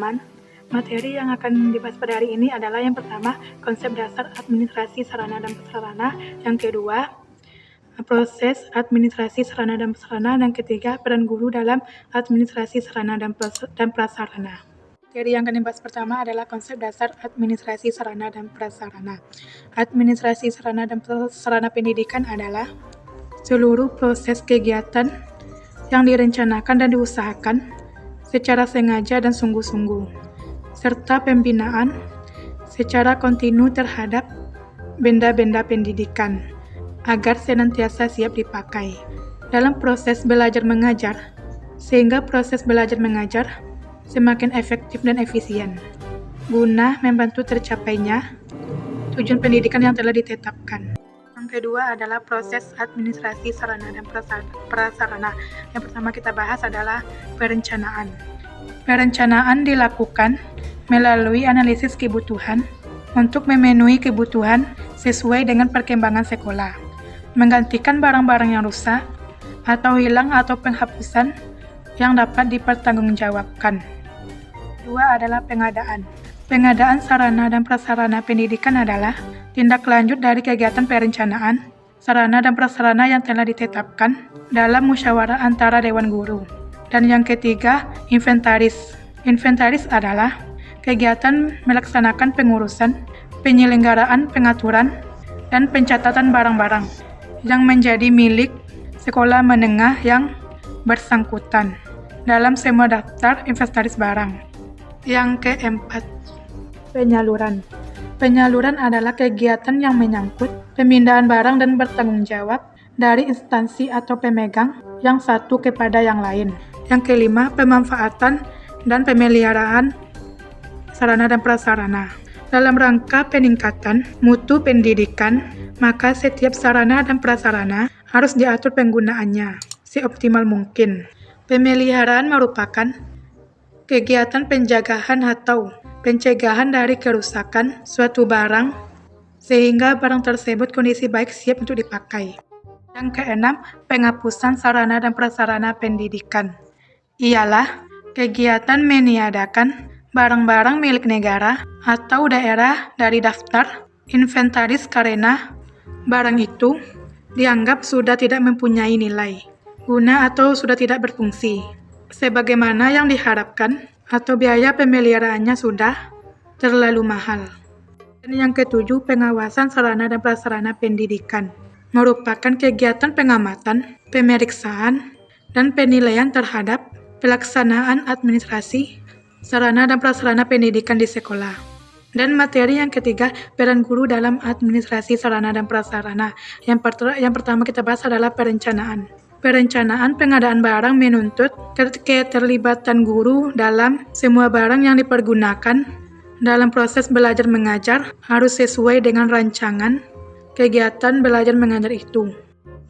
teman-teman. Materi yang akan dibahas pada hari ini adalah yang pertama, konsep dasar administrasi sarana dan prasarana. Yang kedua, proses administrasi sarana dan prasarana. Dan ketiga, peran guru dalam administrasi sarana dan prasarana. Materi yang akan dibahas pertama adalah konsep dasar administrasi sarana dan prasarana. Administrasi sarana dan prasarana pendidikan adalah seluruh proses kegiatan yang direncanakan dan diusahakan secara sengaja dan sungguh-sungguh, serta pembinaan secara kontinu terhadap benda-benda pendidikan agar senantiasa siap dipakai dalam proses belajar mengajar, sehingga proses belajar mengajar semakin efektif dan efisien, guna membantu tercapainya tujuan pendidikan yang telah ditetapkan. Yang kedua adalah proses administrasi sarana dan prasarana. Yang pertama kita bahas adalah perencanaan. Perencanaan dilakukan melalui analisis kebutuhan untuk memenuhi kebutuhan sesuai dengan perkembangan sekolah, menggantikan barang-barang yang rusak atau hilang atau penghapusan yang dapat dipertanggungjawabkan. Kedua adalah pengadaan. Pengadaan sarana dan prasarana pendidikan adalah tindak lanjut dari kegiatan perencanaan sarana dan prasarana yang telah ditetapkan dalam musyawarah antara Dewan Guru. Dan yang ketiga, inventaris. Inventaris adalah kegiatan melaksanakan pengurusan, penyelenggaraan, pengaturan, dan pencatatan barang-barang yang menjadi milik sekolah menengah yang bersangkutan dalam semua daftar inventaris barang. Yang keempat, penyaluran. Penyaluran adalah kegiatan yang menyangkut pemindahan barang dan bertanggung jawab dari instansi atau pemegang yang satu kepada yang lain. Yang kelima, pemanfaatan dan pemeliharaan sarana dan prasarana. Dalam rangka peningkatan mutu pendidikan, maka setiap sarana dan prasarana harus diatur penggunaannya seoptimal mungkin. Pemeliharaan merupakan kegiatan penjagaan atau pencegahan dari kerusakan suatu barang sehingga barang tersebut kondisi baik siap untuk dipakai. Yang keenam, penghapusan sarana dan prasarana pendidikan. Ialah kegiatan meniadakan barang-barang milik negara atau daerah dari daftar inventaris karena barang itu dianggap sudah tidak mempunyai nilai guna atau sudah tidak berfungsi sebagaimana yang diharapkan atau biaya pemeliharaannya sudah terlalu mahal. Dan yang ketujuh, pengawasan sarana dan prasarana pendidikan merupakan kegiatan pengamatan, pemeriksaan, dan penilaian terhadap pelaksanaan administrasi sarana dan prasarana pendidikan di sekolah. Dan materi yang ketiga, peran guru dalam administrasi sarana dan prasarana. Yang pertama kita bahas adalah perencanaan. Perencanaan pengadaan barang menuntut keterlibatan guru dalam semua barang yang dipergunakan dalam proses belajar mengajar harus sesuai dengan rancangan kegiatan belajar mengajar itu.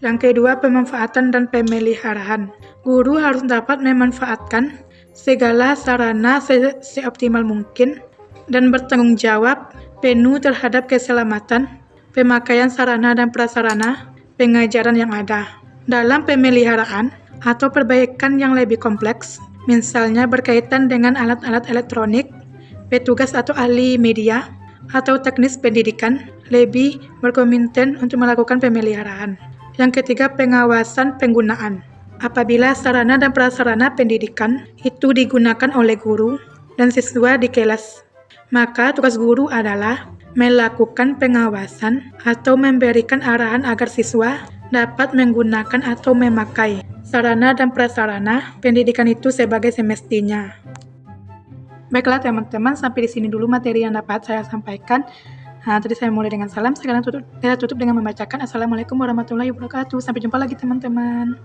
Yang kedua, pemanfaatan dan pemeliharaan. Guru harus dapat memanfaatkan segala sarana seoptimal mungkin dan bertanggung jawab penuh terhadap keselamatan pemakaian sarana dan prasarana pengajaran yang ada. Dalam pemeliharaan atau perbaikan yang lebih kompleks, misalnya berkaitan dengan alat-alat elektronik, petugas atau ahli media, atau teknis pendidikan, lebih berkompeten untuk melakukan pemeliharaan. Yang ketiga, pengawasan penggunaan. Apabila sarana dan prasarana pendidikan itu digunakan oleh guru dan siswa di kelas, maka tugas guru adalah melakukan pengawasan atau memberikan arahan agar siswa dapat menggunakan atau memakai sarana dan prasarana pendidikan itu sebagai semestinya. Baiklah teman-teman, sampai di sini dulu materi yang dapat saya sampaikan. Tadi saya mulai dengan salam, sekarang kita tutup dengan membacakan Assalamualaikum warahmatullahi wabarakatuh. Sampai jumpa lagi teman-teman.